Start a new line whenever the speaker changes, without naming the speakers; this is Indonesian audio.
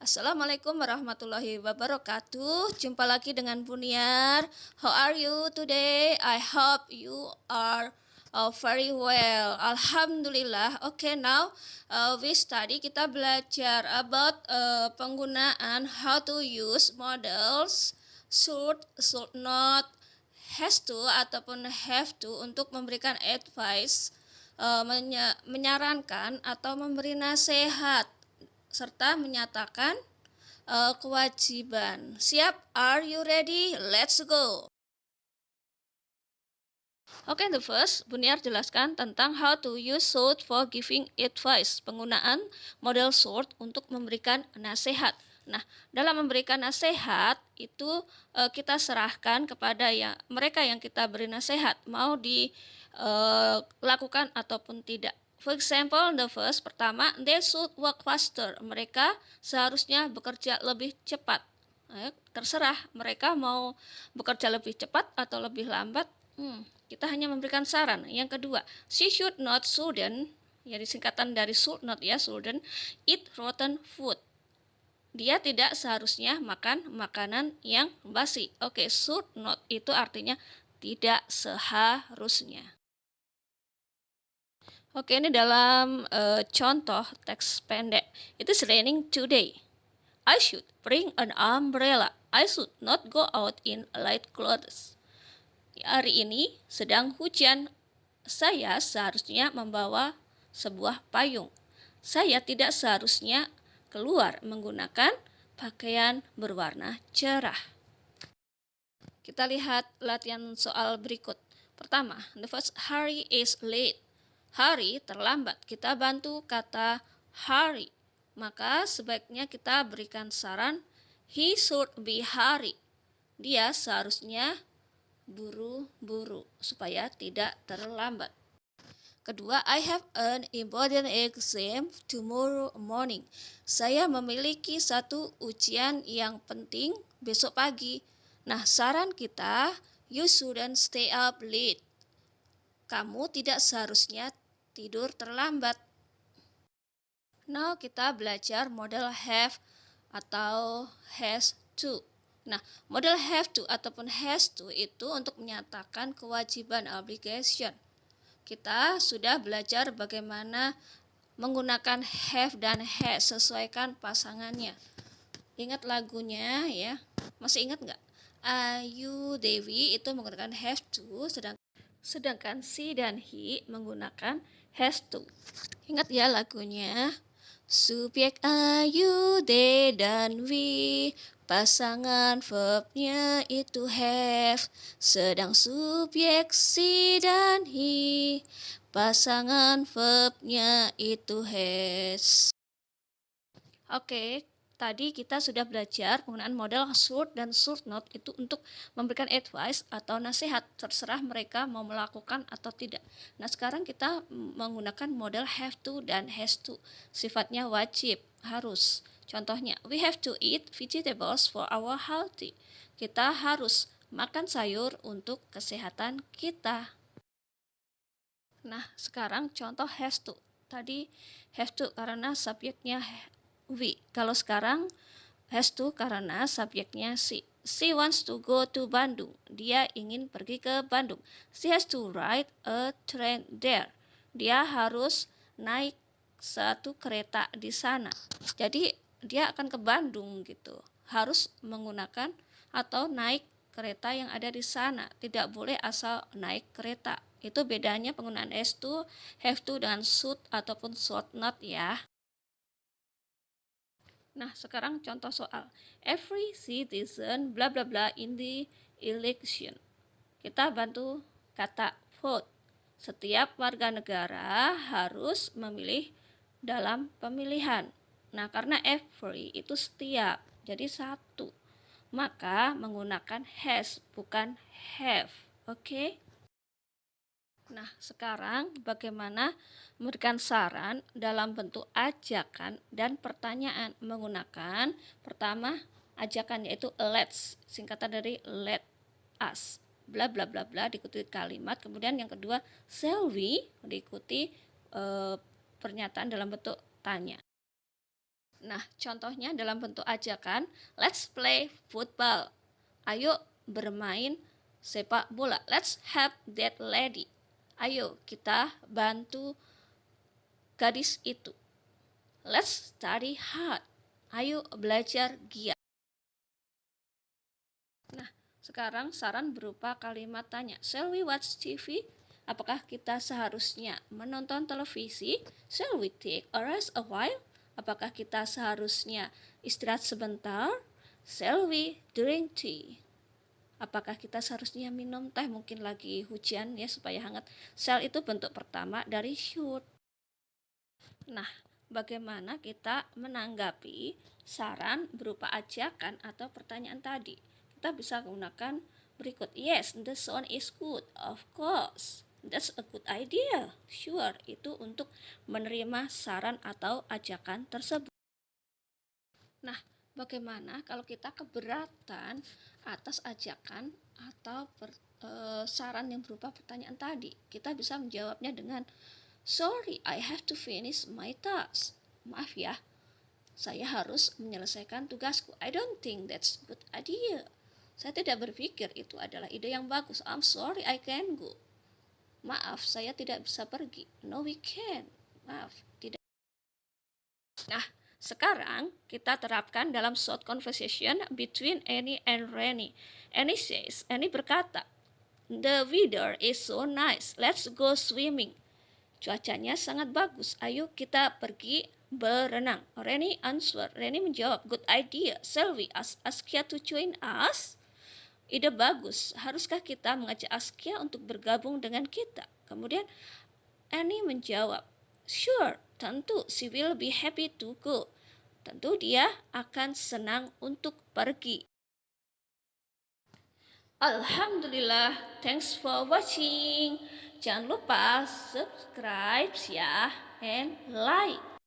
Assalamualaikum warahmatullahi wabarakatuh. Jumpa lagi dengan Buniar. How are you today? I hope you are very well. Alhamdulillah. Okay, now we study. Kita belajar about penggunaan how to use models should not, has to ataupun have to untuk memberikan advice, menyarankan atau memberi nasihat serta menyatakan kewajiban. Siap? Are you ready? Let's go. Oke, the first, Buniar jelaskan tentang how to use should for giving advice. Penggunaan model should untuk memberikan nasihat. Nah, dalam memberikan nasihat itu kita serahkan kepada mereka yang kita beri nasihat mau dilakukan ataupun tidak. For example, the first, pertama, they should work faster. Mereka seharusnya bekerja lebih cepat. Terserah mereka mau bekerja lebih cepat atau lebih lambat. Kita hanya memberikan saran. Yang kedua, she should not, shouldn't, ya disingkatan dari should not ya, shouldn't eat rotten food. Dia tidak seharusnya makan makanan yang basi. Oke, should not itu artinya tidak seharusnya. Oke, ini dalam contoh teks pendek. It is raining today. I should bring an umbrella. I should not go out in light clothes. Hari ini sedang hujan. Saya seharusnya membawa sebuah payung. Saya tidak seharusnya keluar menggunakan pakaian berwarna cerah. Kita lihat latihan soal berikut. Pertama, the first, Harry is late. Hari terlambat. Kita bantu kata hurry. Maka sebaiknya kita berikan saran he should be hurry. Dia seharusnya buru-buru supaya tidak terlambat. Kedua, I have an important exam tomorrow morning. Saya memiliki satu ujian yang penting besok pagi. Nah, saran kita, you shouldn't stay up late. Kamu tidak seharusnya tidur terlambat. Now kita belajar model have atau has to. Nah, model have to ataupun has to itu untuk menyatakan kewajiban, obligation. Kita sudah belajar bagaimana menggunakan have dan has, sesuaikan pasangannya. Ingat lagunya ya? Masih ingat nggak? Ayu Dewi itu menggunakan have to, sedangkan she dan he menggunakan has to. Ingat ya lagunya? Subjek Ayu, they dan we, pasangan verbnya itu have, sedang subjek she dan he, pasangan verbnya itu has. Oke. Tadi kita sudah belajar penggunaan model should dan should not itu untuk memberikan advice atau nasihat, terserah mereka mau melakukan atau tidak. Nah, sekarang kita menggunakan model have to dan has to, sifatnya wajib, harus. Contohnya, we have to eat vegetables for our healthy. Kita harus makan sayur untuk kesehatan kita. Nah, sekarang contoh has to. Tadi have to karena subjeknya we. Kalau sekarang has to karena subjeknya she. She wants to go to Bandung. Dia ingin pergi ke Bandung. She has to ride a train there. Dia harus naik satu kereta di sana. Jadi dia akan ke Bandung gitu. Harus menggunakan atau naik kereta yang ada di sana. Tidak boleh asal naik kereta. Itu bedanya penggunaan has to, have to dengan should ataupun should not ya. Nah, sekarang contoh soal. Every citizen bla bla bla in the election. Kita bantu kata vote. Setiap warga negara harus memilih dalam pemilihan. Nah, karena every itu setiap, jadi satu. Maka menggunakan has, bukan have. Oke? Nah, sekarang bagaimana memberikan saran dalam bentuk ajakan dan pertanyaan menggunakan pertama ajakan yaitu let's, singkatan dari let us, bla bla bla bla diikuti kalimat, kemudian yang kedua shall we diikuti pernyataan dalam bentuk tanya. Nah, contohnya dalam bentuk ajakan, let's play football. Ayo bermain sepak bola. Let's help that lady. Ayo kita bantu gadis itu. Let's study hard. Ayo belajar giat. Nah, sekarang saran berupa kalimat tanya. Shall we watch TV? Apakah kita seharusnya menonton televisi? Shall we take a rest a while? Apakah kita seharusnya istirahat sebentar? Shall we drink tea? Apakah kita seharusnya minum teh? Mungkin lagi hujan ya supaya hangat. Shall itu bentuk pertama dari should. Nah, bagaimana kita menanggapi saran berupa ajakan atau pertanyaan tadi? Kita bisa menggunakan berikut. Yes, the sound is good. Of course. That's a good idea. Sure, itu untuk menerima saran atau ajakan tersebut. Nah, bagaimana kalau kita keberatan atas ajakan atau saran yang berupa pertanyaan tadi? Kita bisa menjawabnya dengan sorry, I have to finish my task. Maaf ya, saya harus menyelesaikan tugasku. I don't think that's good idea. Saya tidak berpikir itu adalah ide yang bagus. I'm sorry, I can't go. Maaf, saya tidak bisa pergi. No, we can. Maaf, tidak. Nah, sekarang kita terapkan dalam short conversation between Annie and Rennie. Annie berkata, the weather is so nice. Let's go swimming. Cuacanya sangat bagus. Ayo kita pergi berenang. Rennie menjawab, good idea. Shall we ask Askia to join us? Ide bagus. Haruskah kita mengajak Askia untuk bergabung dengan kita? Kemudian Annie menjawab, sure, tentu she will be happy to go. Tentu dia akan senang untuk pergi. Alhamdulillah, thanks for watching. Jangan lupa subscribe ya and like.